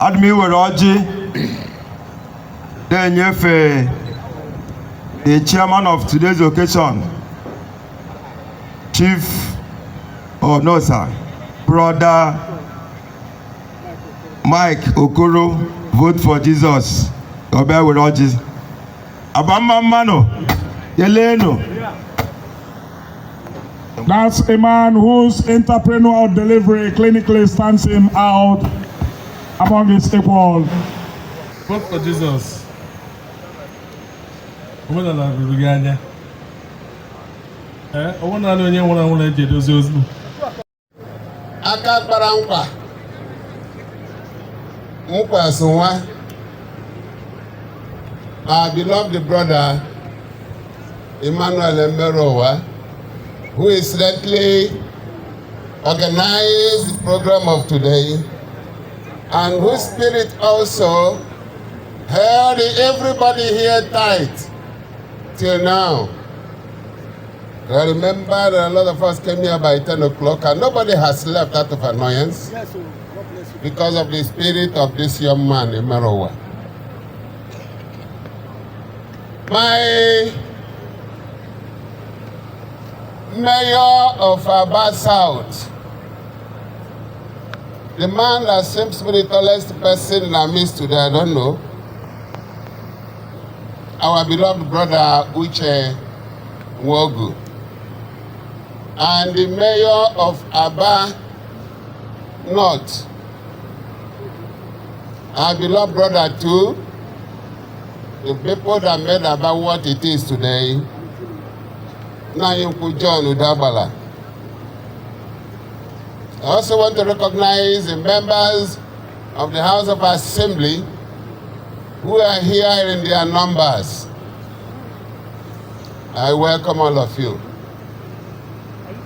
Admi were Otti, then the chairman of today's occasion, Chief, Brother Mike Okoro, vote for Jesus. Obey with Otti. Abamba Mano, Yeleno. That's a man whose entrepreneurial delivery clinically stands him out among his equal. Vote for Jesus. Aka kpara nkwa Sunwa, our beloved brother Emmanuel Mberowa, who is lately organized the program of today, and whose spirit also held everybody here tight till now. I remember that a lot of us came here by 10 o'clock and nobody has left out of annoyance because of the spirit of this young man, Mberowa. My mayor of Abia South, the man that seems to be the tallest person in our midst today, I don't know, our beloved brother Uche Wogu, and the mayor of Abia North, our beloved brother too, the people that made Abia what it is today, Nayimku John Udabala. I also want to recognize the members of the House of Assembly who are here in their numbers. I welcome all of you.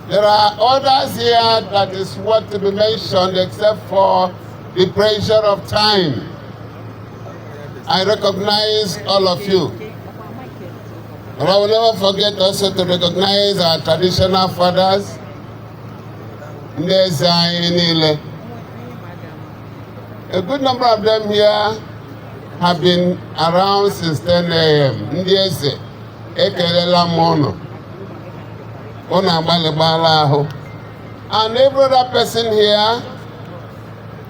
There are others here that is what to be mentioned except for the pressure of time. I recognize all of you. And I will never forget also to recognize our traditional fathers. A good number of them here have been around since 10 a.m. And every other person here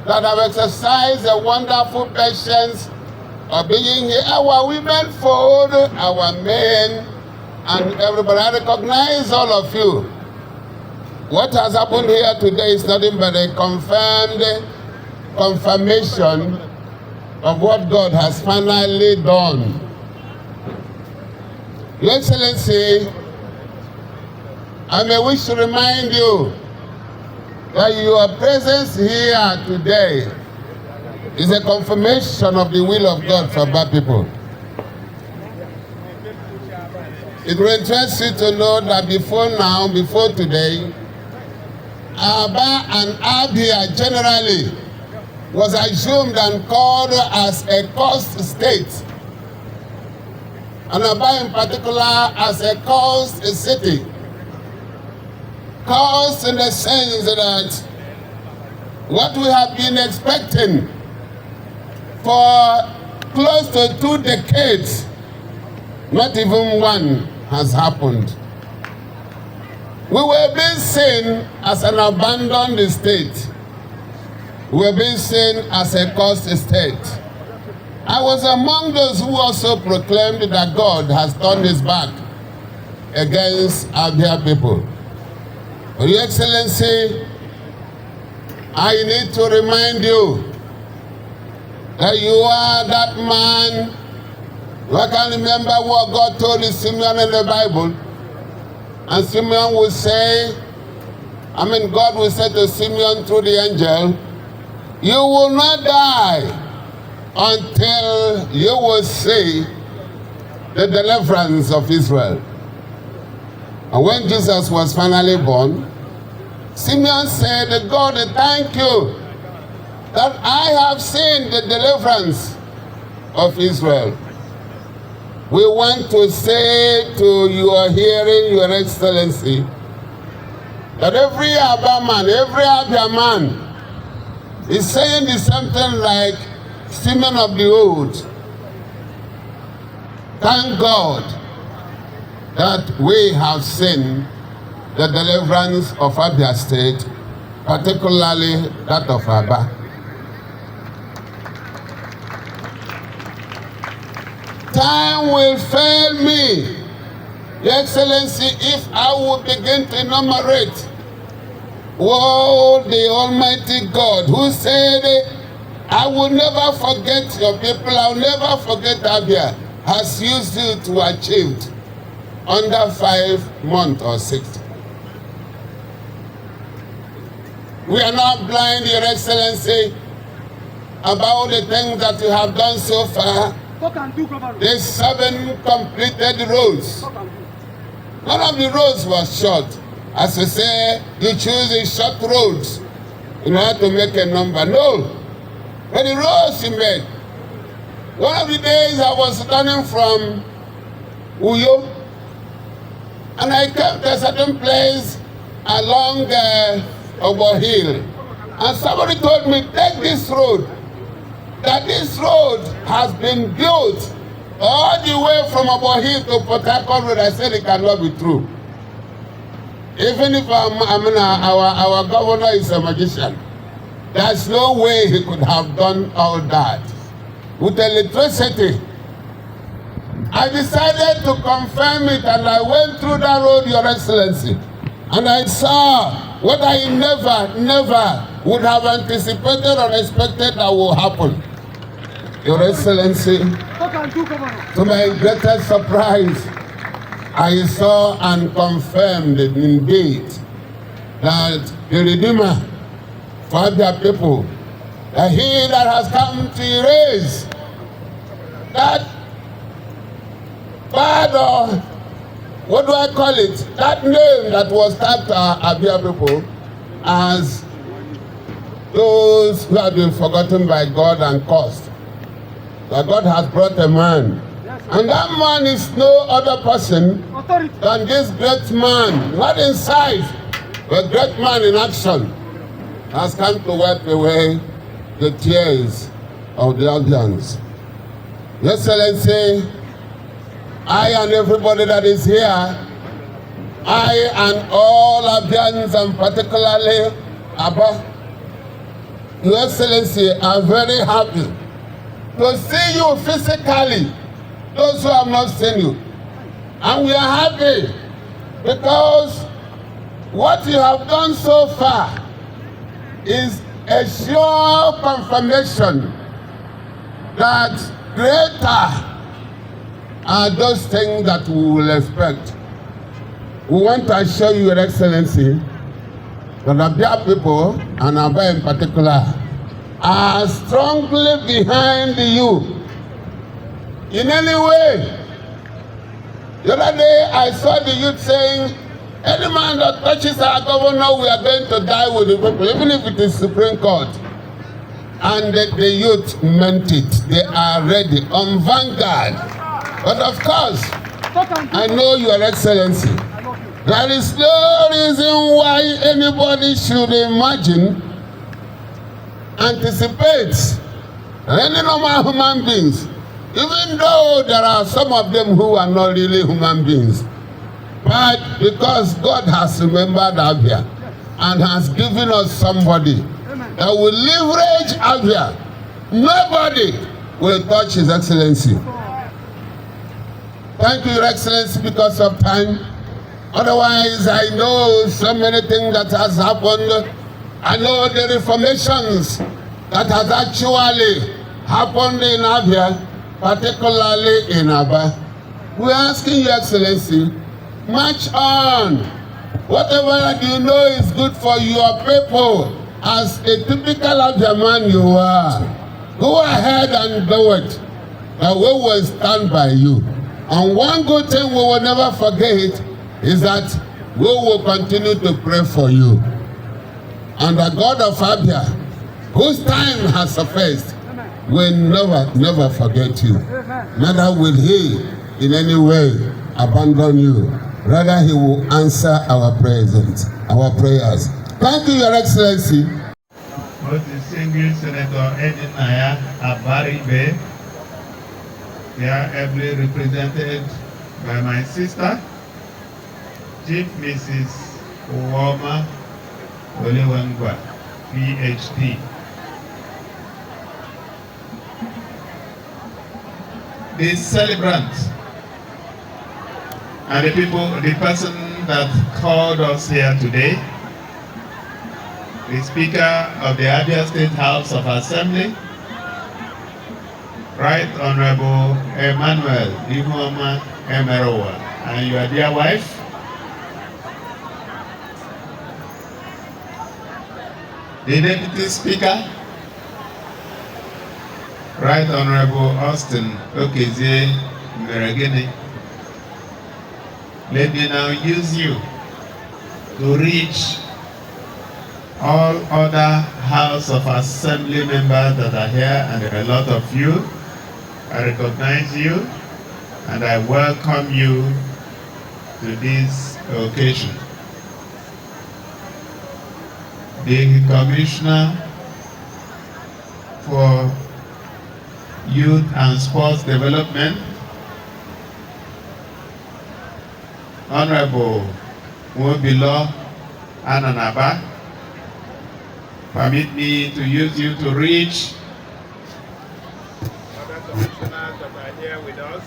that have exercised a wonderful patience of being here, our women folk, our men, and everybody. I recognize all of you. What has happened here today is nothing but a confirmation of what God has finally done. Your Excellency, I may wish to remind you that your presence here today is a confirmation of the will of God for Abia people. It will interest you to know that before now, before today, Abia and Abia generally was assumed and called as a coast state, and Abia in particular as a coast city. Coast in the sense that what we have been expecting for close to 2 decades, not even one has happened. We were being seen as an abandoned state. We were being seen as a coast state. I was among those who also proclaimed that God has turned his back against Abia people. Your Excellency, I need to remind you that you are that man. I can remember what God told Simeon in the Bible. And Simeon will say, God will say to Simeon through the angel, you will not die until you will see the deliverance of Israel. And when Jesus was finally born, Simeon said, God, thank you that I have seen the deliverance of Israel. We want to say to your hearing, Your Excellency, that every Abia man, every Abia man is saying the same thing like Simeon of the old. Thank God that we have seen the deliverance of Abia State, particularly that of Abia. Time will fail me, Your Excellency, if I will begin to enumerate what the Almighty God, who said, I will never forget your people, I will never forget Abia, has used you to achieve under 5 months or 6. We are not blind, Your Excellency, about the things that you have done so far. The 7 completed roads. None of the roads was short. As I say, you choose the short roads in order to make a number. No. But the roads you made. One of the days I was returning from Uyo, and I came to a certain place along Obo Hill. And somebody told me, take this road. That this road has been built all the way from Obo Hill to Port Harcourt Road. I said it cannot be true. Even if our governor is a magician, there's no way he could have done all that. With electricity, I decided to confirm it, and I went through that road, Your Excellency, and I saw what I never would have anticipated or expected that will happen. Your Excellency, to my greatest surprise, I saw and confirmed indeed that the Redeemer for Abia people, that he that has come to erase that bad, or what do I call it, that name that was tagged to Abia people as those who have been forgotten by God and cursed. That God has brought a man. And that man is no other person than this great man, not in size, but great man in action, has come to wipe away the tears of the ABIANS. Your Excellency, I and everybody that is here, I and all ABIANS, and particularly Abba, Your Excellency, are very happy to see you physically, those who have not seen you. And we are happy because what you have done so far is a sure confirmation that greater are those things that we will expect. We want to assure you, Your Excellency, that Abia people, and Abia in particular, are strongly behind you in any way. The other day I saw the youth saying, any man that touches our governor, we are going to die with the people, even if it is Supreme Court. And the youth meant it. They are ready, on vanguard. But of course, I know, Your Excellency, there is no reason why anybody should imagine, anticipate any normal human beings, even though there are some of them who are not really human beings. But because God has remembered Abia and has given us somebody that will leverage Abia, nobody will touch His Excellency. Thank you, Your Excellency, because of time. Otherwise, I know so many things that has happened. I know the reformations that has actually happened in Abia, particularly in Aba. We're asking Your Excellency, march on. Whatever you know is good for your people, as a typical Abia man you are, go ahead and do it. And we will stand by you. And one good thing we will never forget is that we will continue to pray for you. And the God of Abia, whose time has sufficed, will never forget you. Neither will he in any way abandon you. Rather, he will answer our prayers. Thank you, Your Excellency. Most distinguished Senator Edinaya Abaribe, they are ably represented by my sister, Chief Mrs. Uwoma Olewangwa, PhD. The celebrant and the person that called us here today, the Speaker of the Abia State House of Assembly, Right Honorable Emmanuel Ihoma Emerowa, and your dear wife, the Deputy Speaker, Right Honorable Austin Okezie Meregene. Let me now use you to reach all other House of Assembly members that are here, and there are a lot of you. I recognize you and I welcome you to this occasion. The Commissioner for Youth and Sports Development, Honorable Mobilo Ananaba, permit me to use you to reach other commissioners that are here with us.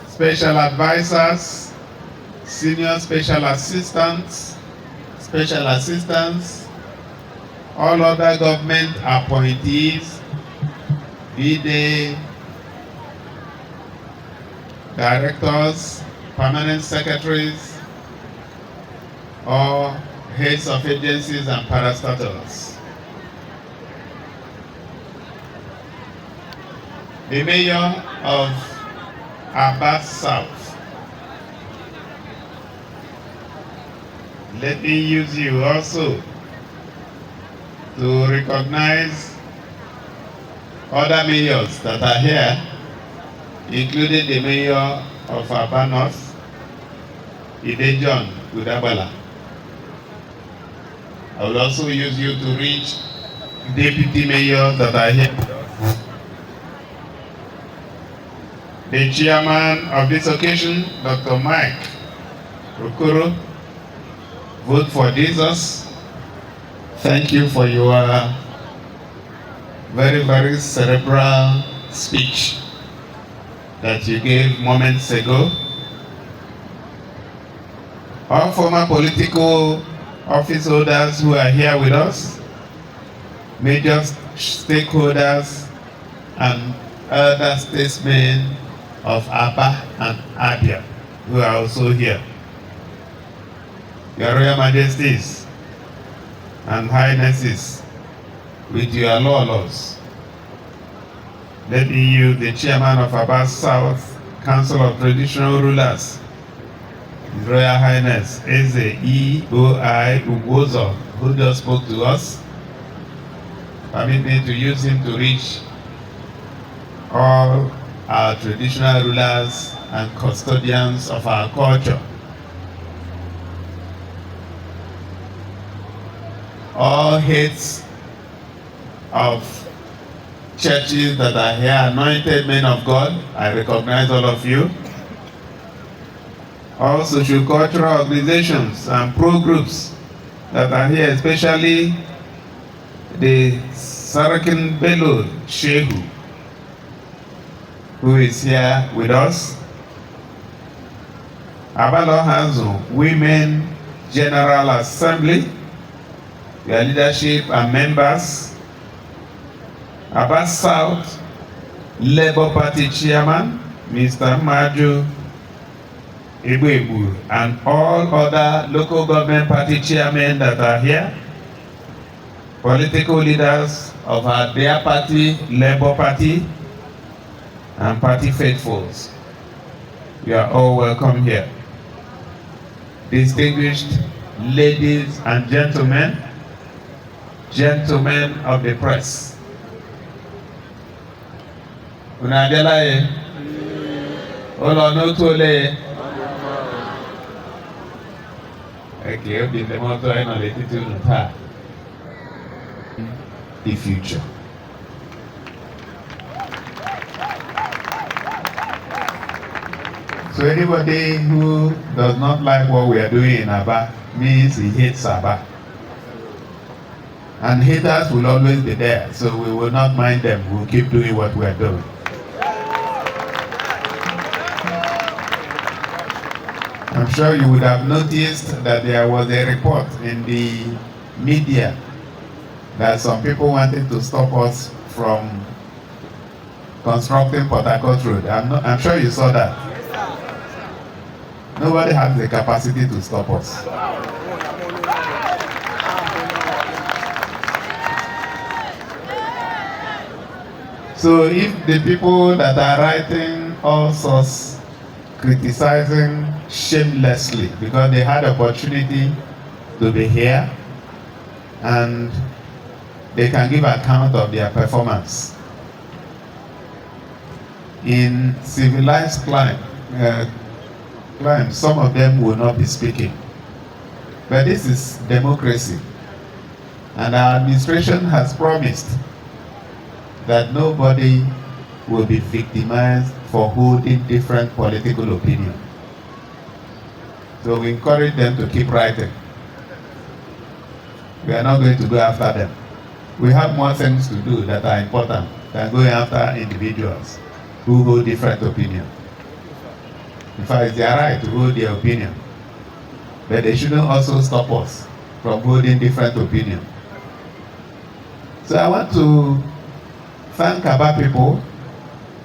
Special advisors, senior special assistants, all other government appointees, be they directors, permanent secretaries, or heads of agencies and parastatals. The Mayor of Aba South, let me use you also to recognize other mayors that are here, including the Mayor of Aba North, Ide John Udabala. I will also use you to reach deputy mayors that are here. The chairman of this occasion, Dr. Mike Okoro, Vote for Jesus. Thank you for your very, very cerebral speech that you gave moments ago. All former political office holders who are here with us, major stakeholders, and other statesmen of Aba and Abia who are also here. Your Royal Majesties and Highnesses, with your laws, let me use the Chairman of Aba South Council of Traditional Rulers, His Royal Highness Eze E.O.I. Ugozo, who just spoke to us. Permit me to use him to reach all our traditional rulers and custodians of our culture. All heads of churches that are here, anointed men of God, I recognize all of you. All social cultural organizations and pro-groups that are here, especially the Sarakin Bello Shehu, who is here with us. Abalo Hanzo Women General Assembly, your leadership and members, Aba South Labour Party Chairman, Mr. Maju Ibu, and all other local government party chairmen that are here, political leaders of our dear party, Labour Party, and party faithfuls. You are all welcome here. Distinguished ladies and gentlemen, gentlemen of the press. Unadelaye, Olonotole. Okay, the motto I know the future. So anybody who does not like what we are doing in Aba means he hates Aba. And haters will always be there, so we will not mind them. We'll keep doing what we are doing. I'm sure you would have noticed that there was a report in the media that some people wanted to stop us from constructing Port Harcourt Road. I'm sure you saw that. Nobody has the capacity to stop us. So if the people that are writing all sorts, criticizing shamelessly because they had opportunity to be here and they can give account of their performance. In civilized climes, some of them will not be speaking. But this is democracy. And our administration has promised that nobody will be victimized for holding different political opinion. So we encourage them to keep writing. We are not going to go after them. We have more things to do that are important than going after individuals who hold different opinion. In fact, it's their right to hold their opinion. But they shouldn't also stop us from holding different opinion. So I want to thank Aba people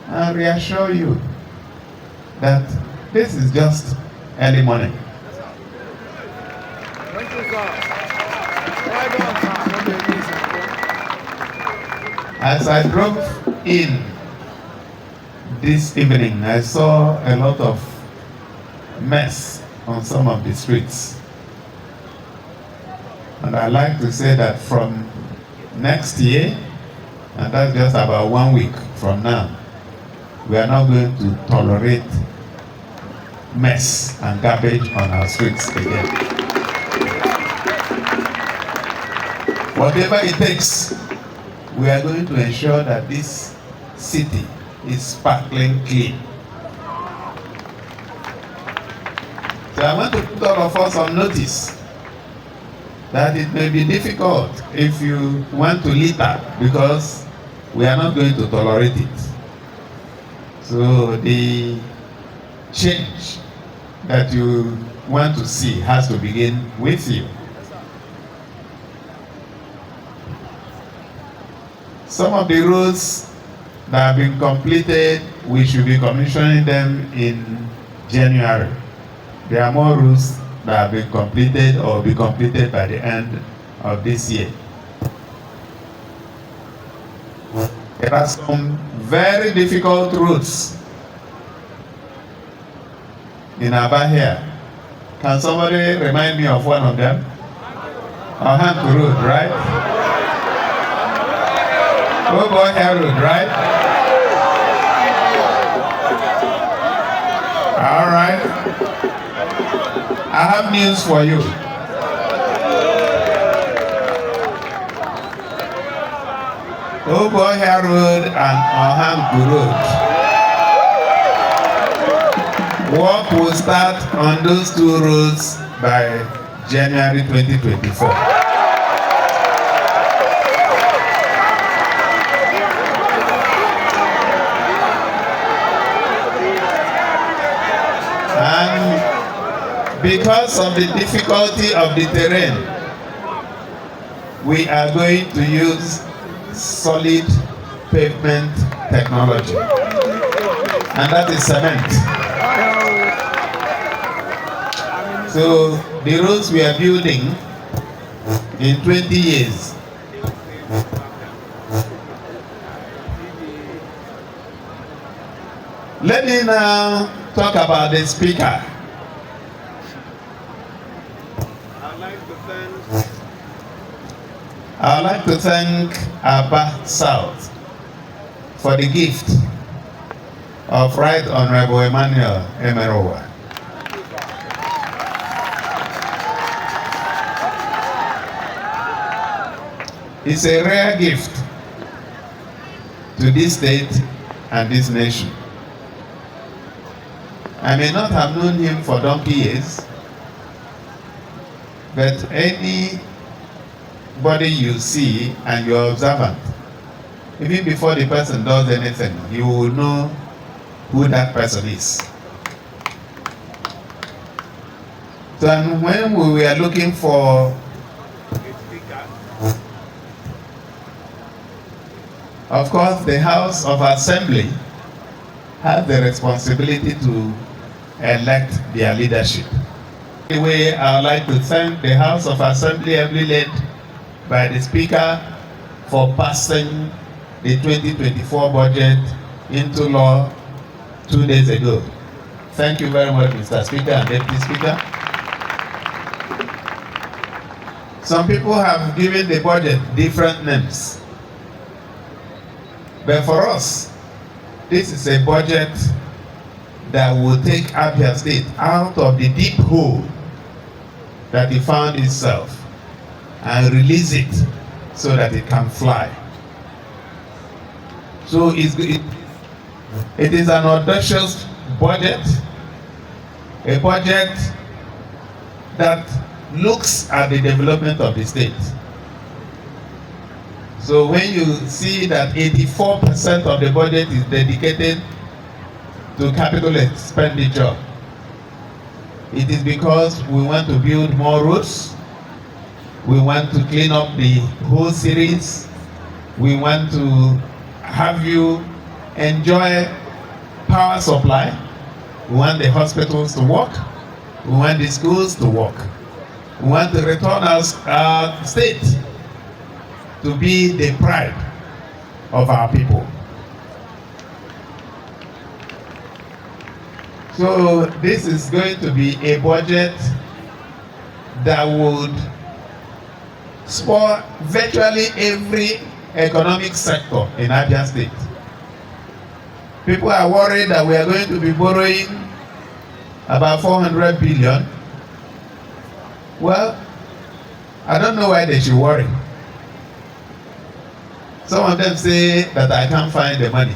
and reassure you that this is just early morning. Thank you, sir. Well done, sir. As I drove in this evening, I saw a lot of mess on some of the streets. And I like to say that from next year, and that's just about 1 week from now, we are not going to tolerate mess and garbage on our streets again. Whatever it takes, we are going to ensure that this city is sparkling clean. So I want to put all of us on notice that it may be difficult if you want to litter because we are not going to tolerate it. So the change that you want to see has to begin with you. Some of the roads that have been completed, we should be commissioning them in January. There are more roads that have been completed or will be completed by the end of this year. There are some very difficult roads in Abia here. Can somebody remind me of one of them? Ohanku Road, right? Oboya Road, right? All right. I have news for you. Oboya Road and Ohanku Road. Work will start on those two roads by January 2024. And because of the difficulty of the terrain, we are going to use solid pavement technology, and that is cement. So the roads we are building in 20 years, let me now talk about the speaker. I would like to thank Abia South for the gift of Right Honorable Emmanuel Emerowa. It's a rare gift to this state and this nation. I may not have known him for donkey years, but anybody you see and you're observant, even before the person does anything, you will know who that person is. So and when we were looking for of course, the House of Assembly has the responsibility to elect their leadership. Anyway, I would like to thank the House of Assembly, ably led by the Speaker, for passing the 2024 budget into law 2 days ago. Thank you very much, Mr. Speaker and Deputy Speaker. Some people have given the budget different names. But for us, this is a budget that will take Abia State out of the deep hole that it found itself and release it so that it can fly. So it is an audacious budget, a budget that looks at the development of the state. So when you see that 84% of the budget is dedicated to capital expenditure, it is because we want to build more roads, we want to clean up the whole series, we want to have you enjoy power supply, we want the hospitals to work, we want the schools to work, we want to return our state to be the pride of our people. So this is going to be a budget that would support virtually every economic sector in Abia State. People are worried that we are going to be borrowing about 400 billion. Well, I don't know why they should worry. Some of them say that I can't find the money.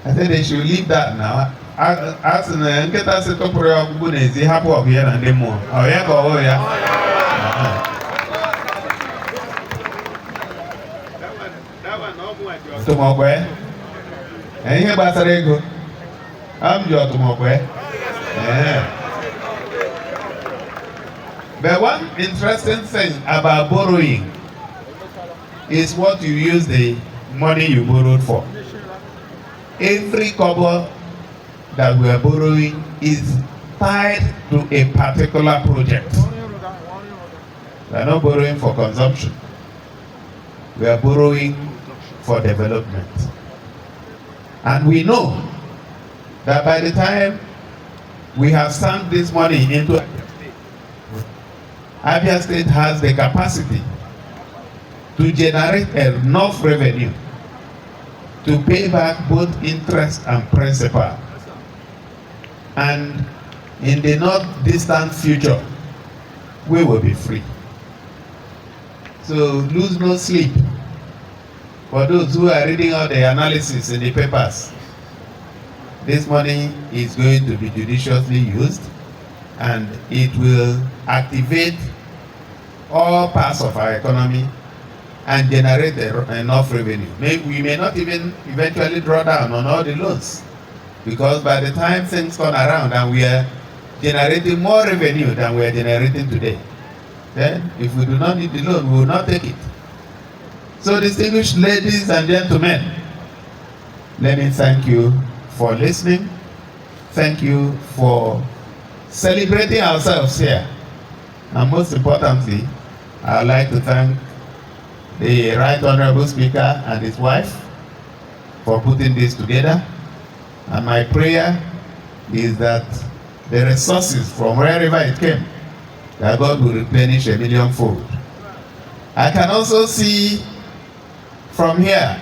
I said they should leave that now. As in nketa se toporo ya kubu nezi hapo wakuya na ndemo. Awaya kwa oya. Tumokwe. Ihe gbasara ego. Amjo tumokwe. But one interesting thing about borrowing is what you use the money you borrowed for. Every kobo that we are borrowing is tied to a particular project. We are not borrowing for consumption. We are borrowing for development. And we know that by the time we have sunk this money into Abia State has the capacity to generate enough revenue to pay back both interest and principal. And in the not distant future, we will be free. So lose no sleep. For those who are reading out the analysis in the papers, this money is going to be judiciously used and it will activate all parts of our economy and generate enough revenue. We may not even eventually draw down on all the loans, because by the time things turn around and we are generating more revenue than we are generating today, then if we do not need the loan, we will not take it. So, distinguished ladies and gentlemen, let me thank you for listening. Thank you for celebrating ourselves here. And most importantly, I would like to thank the Right Honorable Speaker and his wife for putting this together. And my prayer is that the resources from wherever it came, that God will replenish a millionfold. I can also see from here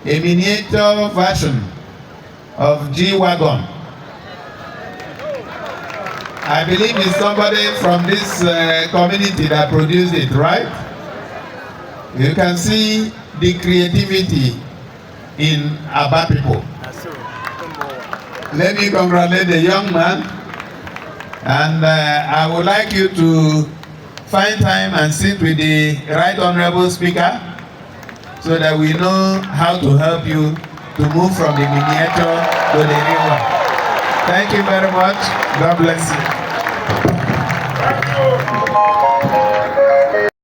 a miniature version of G-Wagon. I believe it's somebody from this community that produced it, right? You can see the creativity in Abia people. Let me congratulate the young man, and I would like you to find time and sit with the Right Honorable Speaker so that we know how to help you to move from the miniature to the real one. Thank you very much. God bless you. Thank you.